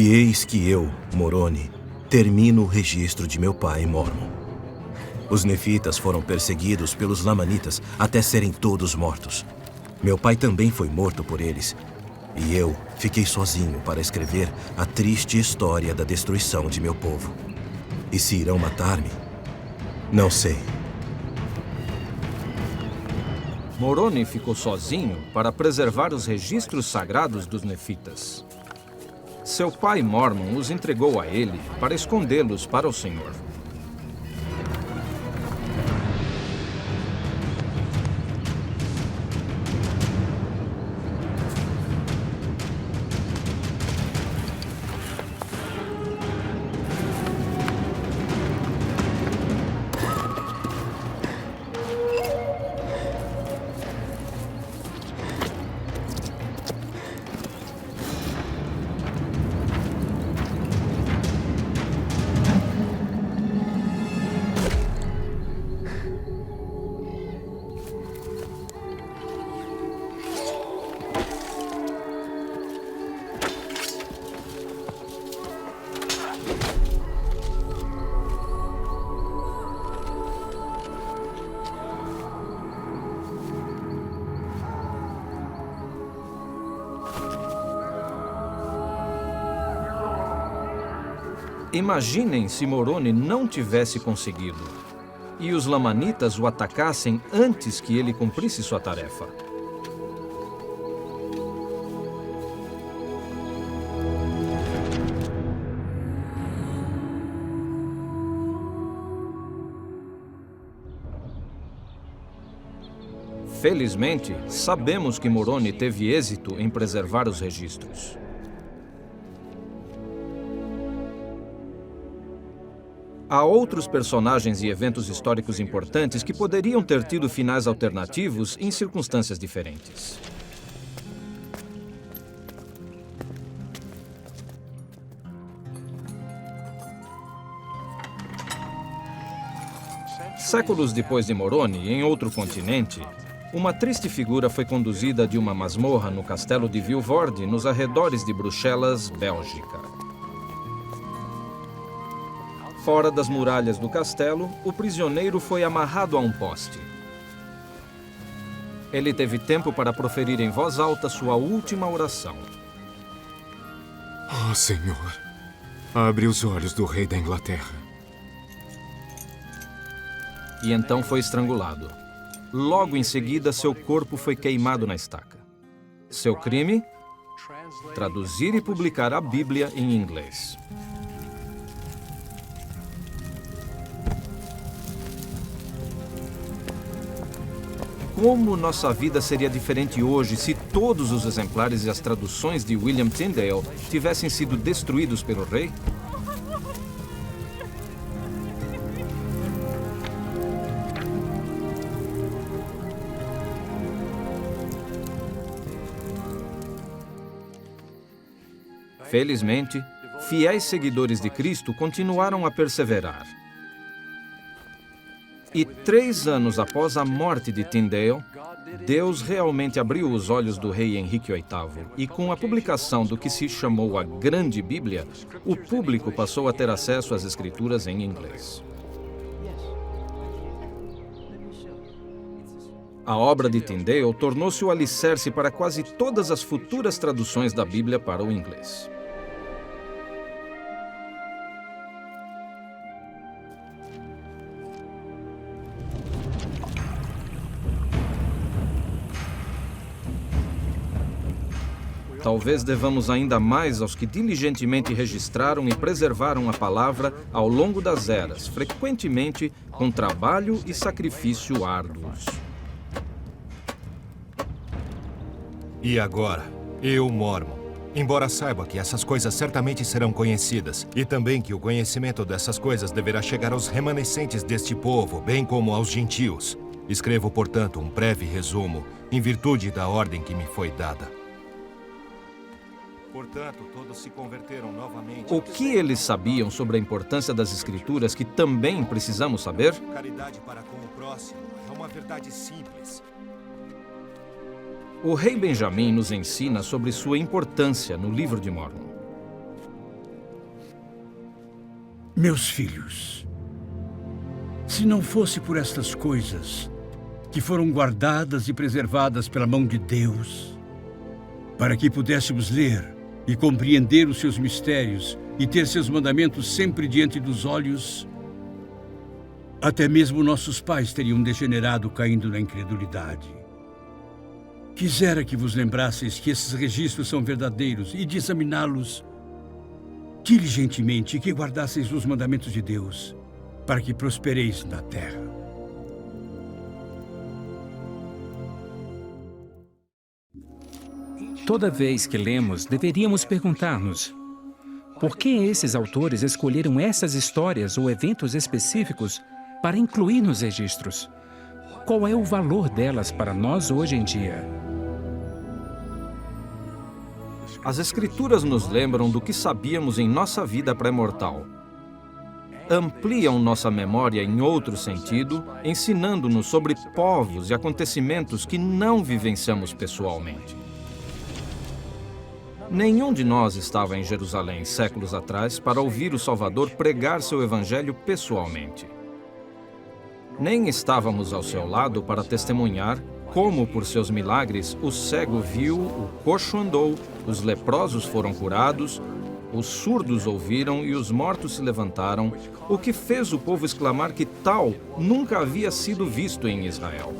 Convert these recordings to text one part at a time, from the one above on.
E eis que eu, Moroni, termino o registro de meu pai, Mormon. Os nefitas foram perseguidos pelos lamanitas até serem todos mortos. Meu pai também foi morto por eles. E eu fiquei sozinho para escrever a triste história da destruição de meu povo. E se irão matar-me? Não sei. Moroni ficou sozinho para preservar os registros sagrados dos nefitas. Seu pai Mormon os entregou a ele para escondê-los para o Senhor. Imaginem se Moroni não tivesse conseguido e os lamanitas o atacassem antes que ele cumprisse sua tarefa. Felizmente, sabemos que Moroni teve êxito em preservar os registros. Há outros personagens e eventos históricos importantes que poderiam ter tido finais alternativos em circunstâncias diferentes. Séculos depois de Moroni, em outro continente, uma triste figura foi conduzida de uma masmorra no castelo de Vilvoorde, nos arredores de Bruxelas, Bélgica. Fora das muralhas do castelo, o prisioneiro foi amarrado a um poste. Ele teve tempo para proferir em voz alta sua última oração. Oh, Senhor, abre os olhos do rei da Inglaterra. E então foi estrangulado. Logo em seguida, seu corpo foi queimado na estaca. Seu crime? Traduzir e publicar a Bíblia em inglês. Como nossa vida seria diferente hoje se todos os exemplares e as traduções de William Tyndale tivessem sido destruídos pelo rei? Felizmente, fiéis seguidores de Cristo continuaram a perseverar. E 3 anos após a morte de Tyndale, Deus realmente abriu os olhos do rei Henrique VIII e com a publicação do que se chamou a Grande Bíblia, o público passou a ter acesso às escrituras em inglês. A obra de Tyndale tornou-se o alicerce para quase todas as futuras traduções da Bíblia para o inglês. Talvez devamos ainda mais aos que diligentemente registraram e preservaram a palavra ao longo das eras, frequentemente com trabalho e sacrifício árduos. E agora, eu, Mormon, embora saiba que essas coisas certamente serão conhecidas, e também que o conhecimento dessas coisas deverá chegar aos remanescentes deste povo, bem como aos gentios, escrevo, portanto, um breve resumo, em virtude da ordem que me foi dada. Portanto, todos se converteram novamente. O que eles sabiam sobre a importância das Escrituras que também precisamos saber? Caridade para com o próximo é uma verdade simples. O rei Benjamim nos ensina sobre sua importância no livro de Mormon. Meus filhos, se não fosse por estas coisas que foram guardadas e preservadas pela mão de Deus, para que pudéssemos ler e compreender os seus mistérios e ter seus mandamentos sempre diante dos olhos, até mesmo nossos pais teriam degenerado caindo na incredulidade. Quisera que vos lembrasseis que esses registros são verdadeiros e de examiná-los diligentemente e que guardasseis os mandamentos de Deus para que prospereis na terra. Toda vez que lemos, deveríamos perguntar-nos: por que esses autores escolheram essas histórias ou eventos específicos para incluir nos registros? Qual é o valor delas para nós hoje em dia? As Escrituras nos lembram do que sabíamos em nossa vida pré-mortal. Ampliam nossa memória em outro sentido, ensinando-nos sobre povos e acontecimentos que não vivenciamos pessoalmente. Nenhum de nós estava em Jerusalém séculos atrás para ouvir o Salvador pregar seu evangelho pessoalmente. Nem estávamos ao seu lado para testemunhar como, por seus milagres, o cego viu, o coxo andou, os leprosos foram curados, os surdos ouviram e os mortos se levantaram, o que fez o povo exclamar que tal nunca havia sido visto em Israel.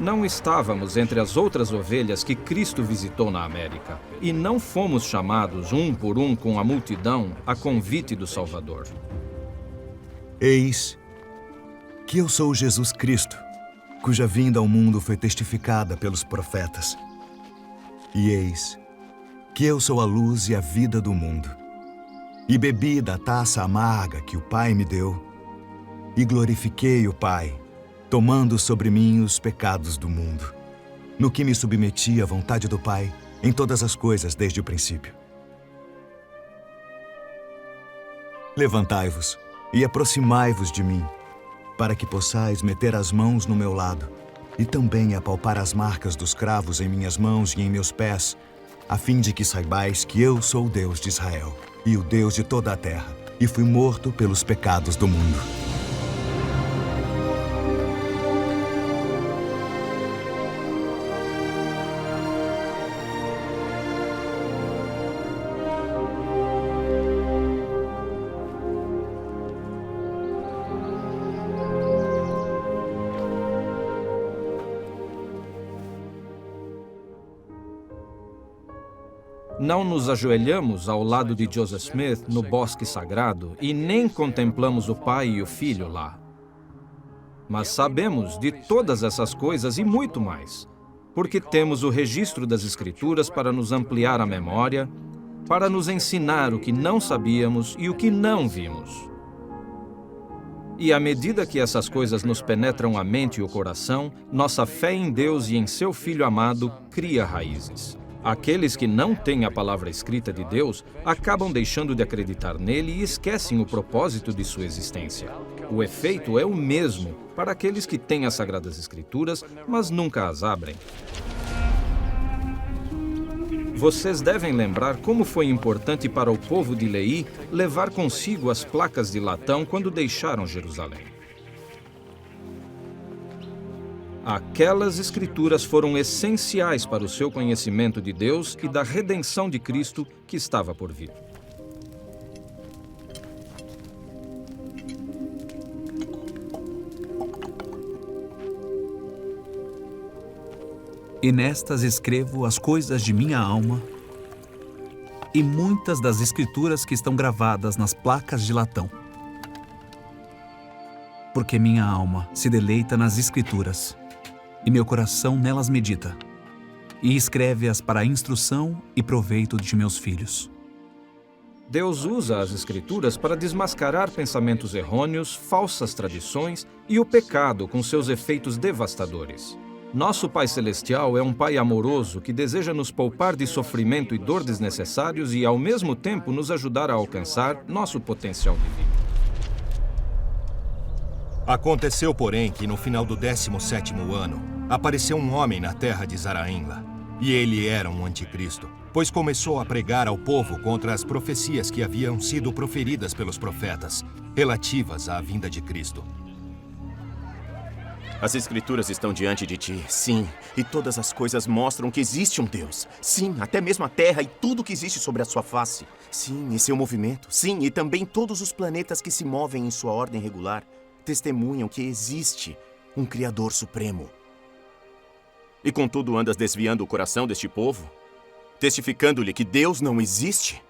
Não estávamos entre as outras ovelhas que Cristo visitou na América, e não fomos chamados um por um com a multidão a convite do Salvador. Eis que eu sou Jesus Cristo, cuja vinda ao mundo foi testificada pelos profetas. E eis que eu sou a luz e a vida do mundo. E bebi da taça amarga que o Pai me deu, e glorifiquei o Pai, tomando sobre mim os pecados do mundo, no que me submeti à vontade do Pai em todas as coisas desde o princípio. Levantai-vos e aproximai-vos de mim, para que possais meter as mãos no meu lado e também apalpar as marcas dos cravos em minhas mãos e em meus pés, a fim de que saibais que eu sou o Deus de Israel e o Deus de toda a terra, e fui morto pelos pecados do mundo. Não nos ajoelhamos ao lado de Joseph Smith no bosque sagrado e nem contemplamos o Pai e o Filho lá. Mas sabemos de todas essas coisas e muito mais, porque temos o registro das Escrituras para nos ampliar a memória, para nos ensinar o que não sabíamos e o que não vimos. E à medida que essas coisas nos penetram a mente e o coração, nossa fé em Deus e em seu Filho amado cria raízes. Aqueles que não têm a palavra escrita de Deus acabam deixando de acreditar nele e esquecem o propósito de sua existência. O efeito é o mesmo para aqueles que têm as Sagradas Escrituras, mas nunca as abrem. Vocês devem lembrar como foi importante para o povo de Leí levar consigo as placas de latão quando deixaram Jerusalém. Aquelas escrituras foram essenciais para o seu conhecimento de Deus e da redenção de Cristo que estava por vir. E nestas escrevo as coisas de minha alma e muitas das escrituras que estão gravadas nas placas de latão. Porque minha alma se deleita nas escrituras, e meu coração nelas medita, e escreve-as para a instrução e proveito de meus filhos. Deus usa as Escrituras para desmascarar pensamentos errôneos, falsas tradições e o pecado com seus efeitos devastadores. Nosso Pai Celestial é um Pai amoroso que deseja nos poupar de sofrimento e dor desnecessários e, ao mesmo tempo, nos ajudar a alcançar nosso potencial divino. Aconteceu, porém, que no final do 17º ano, apareceu um homem na terra de Zaraínla. E ele era um anticristo, pois começou a pregar ao povo contra as profecias que haviam sido proferidas pelos profetas, relativas à vinda de Cristo. As Escrituras estão diante de ti, sim, e todas as coisas mostram que existe um Deus. Sim, até mesmo a Terra e tudo que existe sobre a sua face. Sim, e seu movimento. Sim, e também todos os planetas que se movem em sua ordem regular testemunham que existe um Criador Supremo. E contudo andas desviando o coração deste povo, testificando-lhe que Deus não existe?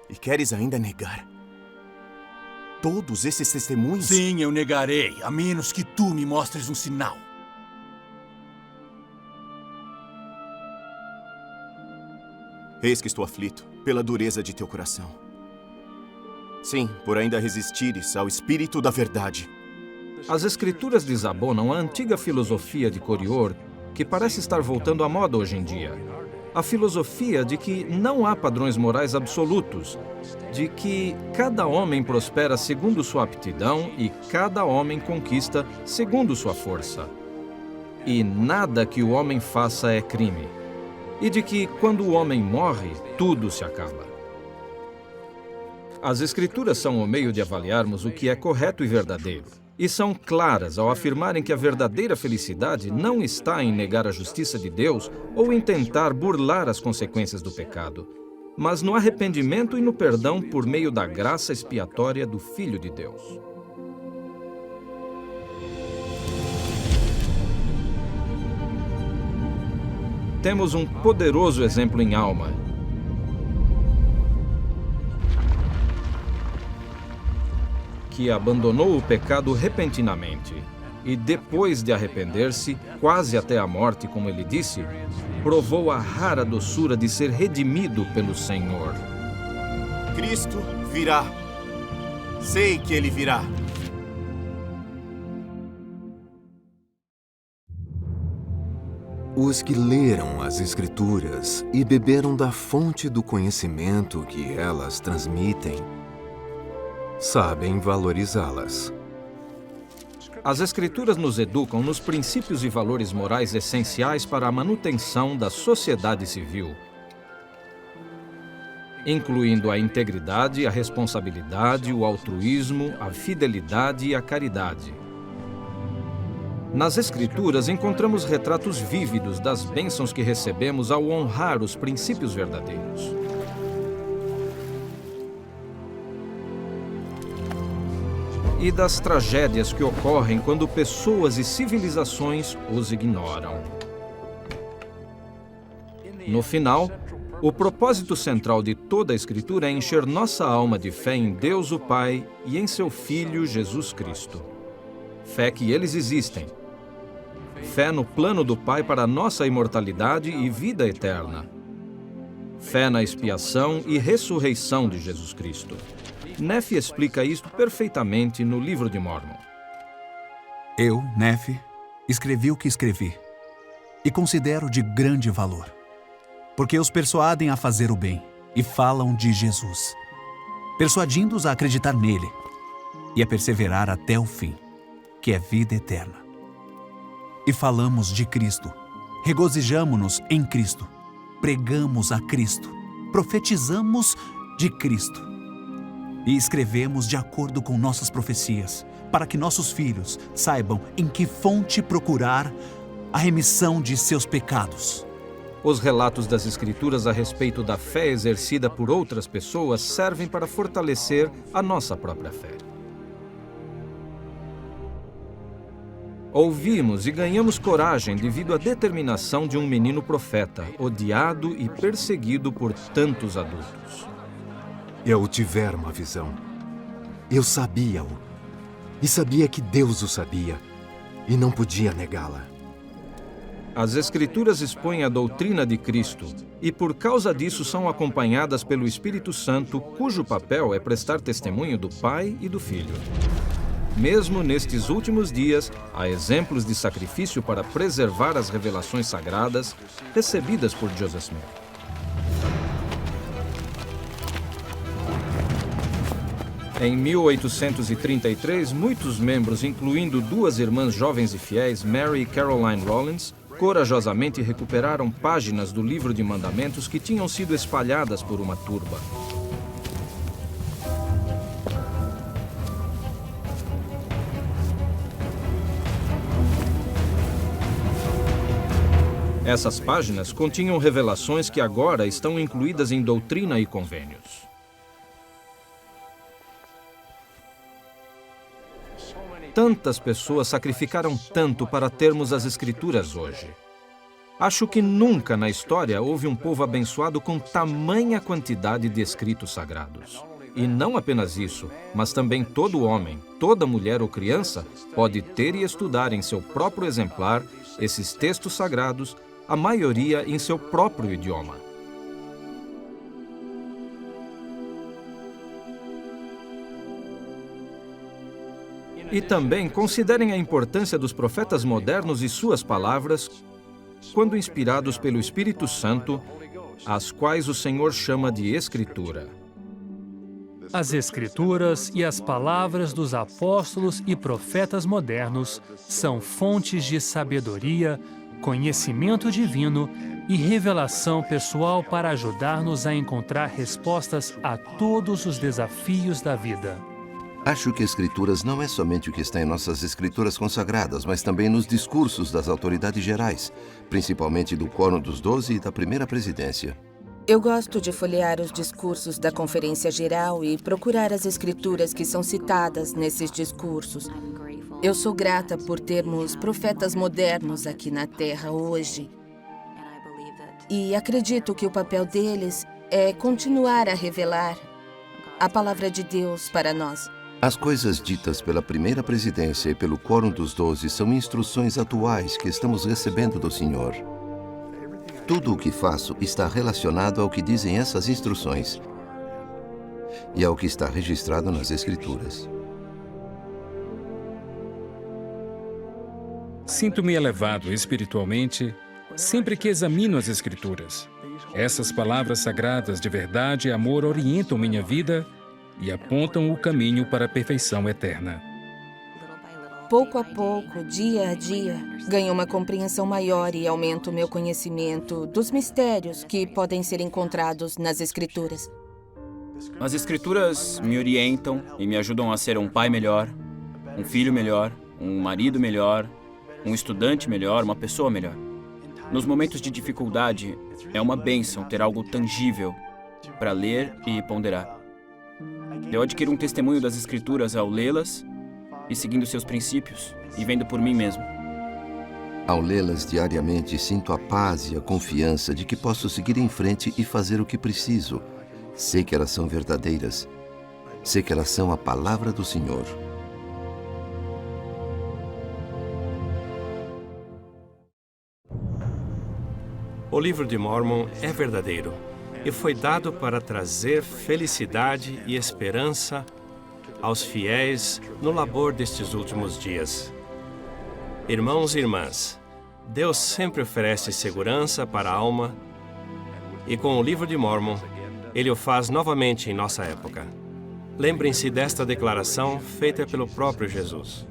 E queres ainda negar todos esses testemunhos? Sim, eu negarei, a menos que tu me mostres um sinal. Eis que estou aflito pela dureza de teu coração. Sim, por ainda resistires ao Espírito da Verdade. As Escrituras desabonam a antiga filosofia de Corior, que parece estar voltando à moda hoje em dia. A filosofia de que não há padrões morais absolutos, de que cada homem prospera segundo sua aptidão e cada homem conquista segundo sua força. E nada que o homem faça é crime. E de que, quando o homem morre, tudo se acaba. As Escrituras são o meio de avaliarmos o que é correto e verdadeiro. E são claras ao afirmarem que a verdadeira felicidade não está em negar a justiça de Deus ou em tentar burlar as consequências do pecado, mas no arrependimento e no perdão por meio da graça expiatória do Filho de Deus. Temos um poderoso exemplo em Alma. Que abandonou o pecado repentinamente e, depois de arrepender-se, quase até a morte, como ele disse, provou a rara doçura de ser redimido pelo Senhor. Cristo virá. Sei que ele virá. Os que leram as Escrituras e beberam da fonte do conhecimento que elas transmitem, sabem valorizá-las. As Escrituras nos educam nos princípios e valores morais essenciais para a manutenção da sociedade civil, incluindo a integridade, a responsabilidade, o altruísmo, a fidelidade e a caridade. Nas Escrituras encontramos retratos vívidos das bênçãos que recebemos ao honrar os princípios verdadeiros. E das tragédias que ocorrem quando pessoas e civilizações os ignoram. No final, o propósito central de toda a Escritura é encher nossa alma de fé em Deus o Pai e em seu Filho Jesus Cristo. Fé que eles existem. Fé no plano do Pai para nossa imortalidade e vida eterna. Fé na expiação e ressurreição de Jesus Cristo. Nefe explica isto perfeitamente no livro de Mórmon. Eu, Nefe, escrevi o que escrevi e considero de grande valor, porque os persuadem a fazer o bem e falam de Jesus, persuadindo-os a acreditar nele e a perseverar até o fim, que é vida eterna. E falamos de Cristo, regozijamo-nos em Cristo, pregamos a Cristo, profetizamos de Cristo e escrevemos de acordo com nossas profecias, para que nossos filhos saibam em que fonte procurar a remissão de seus pecados. Os relatos das Escrituras a respeito da fé exercida por outras pessoas servem para fortalecer a nossa própria fé. Ouvimos e ganhamos coragem devido à determinação de um menino profeta, odiado e perseguido por tantos adultos. Eu tivera uma visão. Eu sabia-o. E sabia que Deus o sabia. E não podia negá-la. As Escrituras expõem a doutrina de Cristo e, por causa disso, são acompanhadas pelo Espírito Santo, cujo papel é prestar testemunho do Pai e do Filho. Mesmo nestes últimos dias, há exemplos de sacrifício para preservar as revelações sagradas recebidas por Joseph Smith. Em 1833, muitos membros, incluindo duas irmãs jovens e fiéis, Mary e Caroline Rollins, corajosamente recuperaram páginas do livro de mandamentos que tinham sido espalhadas por uma turba. Essas páginas continham revelações que agora estão incluídas em doutrina e convênios. Tantas pessoas sacrificaram tanto para termos as Escrituras hoje. Acho que nunca na história houve um povo abençoado com tamanha quantidade de escritos sagrados. E não apenas isso, mas também todo homem, toda mulher ou criança pode ter e estudar em seu próprio exemplar esses textos sagrados, a maioria em seu próprio idioma. E também considerem a importância dos profetas modernos e suas palavras, quando inspirados pelo Espírito Santo, as quais o Senhor chama de Escritura. As Escrituras e as palavras dos apóstolos e profetas modernos são fontes de sabedoria, conhecimento divino e revelação pessoal para ajudar-nos a encontrar respostas a todos os desafios da vida. Acho que Escrituras não é somente o que está em nossas Escrituras consagradas, mas também nos discursos das autoridades gerais, principalmente do Quórum dos 12 e da Primeira Presidência. Eu gosto de folhear os discursos da Conferência Geral e procurar as escrituras que são citadas nesses discursos. Eu sou grata por termos profetas modernos aqui na Terra hoje. E acredito que o papel deles é continuar a revelar a palavra de Deus para nós. As coisas ditas pela Primeira Presidência e pelo Quórum dos 12 são instruções atuais que estamos recebendo do Senhor. Tudo o que faço está relacionado ao que dizem essas instruções e ao que está registrado nas Escrituras. Sinto-me elevado espiritualmente sempre que examino as Escrituras. Essas palavras sagradas de verdade e amor orientam minha vida e apontam o caminho para a perfeição eterna. Pouco a pouco, dia a dia, ganho uma compreensão maior e aumento o meu conhecimento dos mistérios que podem ser encontrados nas Escrituras. As Escrituras me orientam e me ajudam a ser um pai melhor, um filho melhor, um marido melhor, um estudante melhor, uma pessoa melhor. Nos momentos de dificuldade, é uma bênção ter algo tangível para ler e ponderar. Eu adquiro um testemunho das Escrituras ao lê-las e seguindo seus princípios e vendo por mim mesmo. Ao lê-las diariamente, sinto a paz e a confiança de que posso seguir em frente e fazer o que preciso. Sei que elas são verdadeiras. Sei que elas são a palavra do Senhor. O livro de Mórmon é verdadeiro e foi dado para trazer felicidade e esperança aos fiéis no labor destes últimos dias. Irmãos e irmãs, Deus sempre oferece segurança para a alma e com o livro de Mórmon, Ele o faz novamente em nossa época. Lembrem-se desta declaração feita pelo próprio Jesus.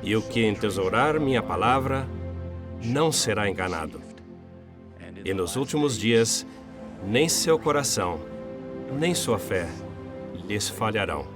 E o que entesourar minha palavra não será enganado. E nos últimos dias, nem seu coração, nem sua fé lhes falharão.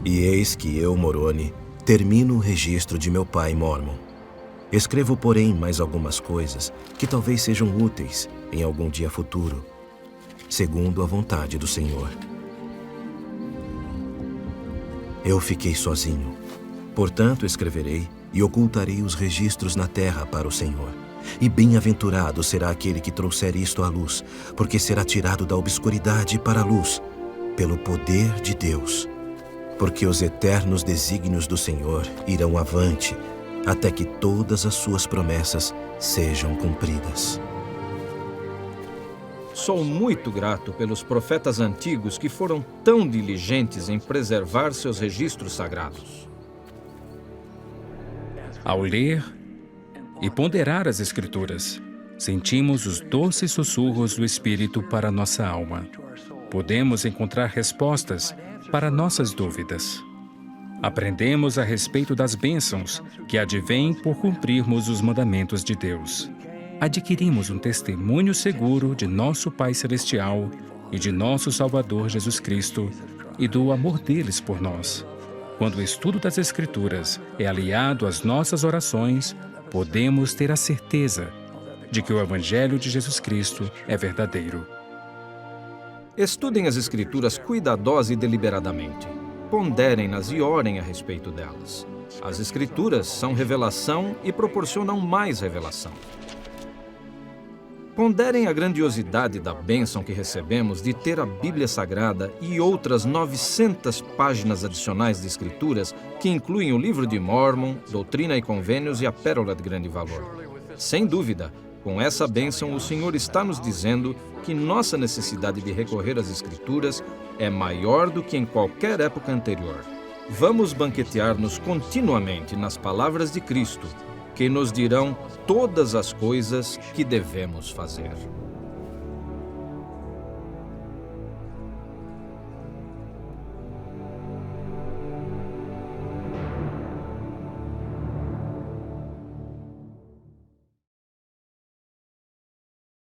E eis que eu, Moroni, termino o registro de meu pai Mórmon. Escrevo, porém, mais algumas coisas que talvez sejam úteis em algum dia futuro, segundo a vontade do Senhor. Eu fiquei sozinho, portanto escreverei e ocultarei os registros na terra para o Senhor. E bem-aventurado será aquele que trouxer isto à luz, porque será tirado da obscuridade para a luz, pelo poder de Deus. porque os eternos desígnios do Senhor irão avante, até que todas as suas promessas sejam cumpridas. Sou muito grato pelos profetas antigos que foram tão diligentes em preservar seus registros sagrados. Ao ler e ponderar as Escrituras, sentimos os doces sussurros do Espírito para nossa alma. Podemos encontrar respostas para nossas dúvidas. Aprendemos a respeito das bênçãos que advêm por cumprirmos os mandamentos de Deus. Adquirimos um testemunho seguro de nosso Pai Celestial e de nosso Salvador Jesus Cristo e do amor deles por nós. Quando o estudo das Escrituras é aliado às nossas orações, podemos ter a certeza de que o Evangelho de Jesus Cristo é verdadeiro. Estudem as Escrituras cuidadosa e deliberadamente. Ponderem-nas e orem a respeito delas. As Escrituras são revelação e proporcionam mais revelação. Ponderem a grandiosidade da bênção que recebemos de ter a Bíblia Sagrada e outras 900 páginas adicionais de Escrituras que incluem o Livro de Mórmon, Doutrina e Convênios e a Pérola de Grande Valor. Sem dúvida, com essa bênção, o Senhor está nos dizendo que nossa necessidade de recorrer às Escrituras é maior do que em qualquer época anterior. Vamos banquetear-nos continuamente nas palavras de Cristo, que nos dirão todas as coisas que devemos fazer.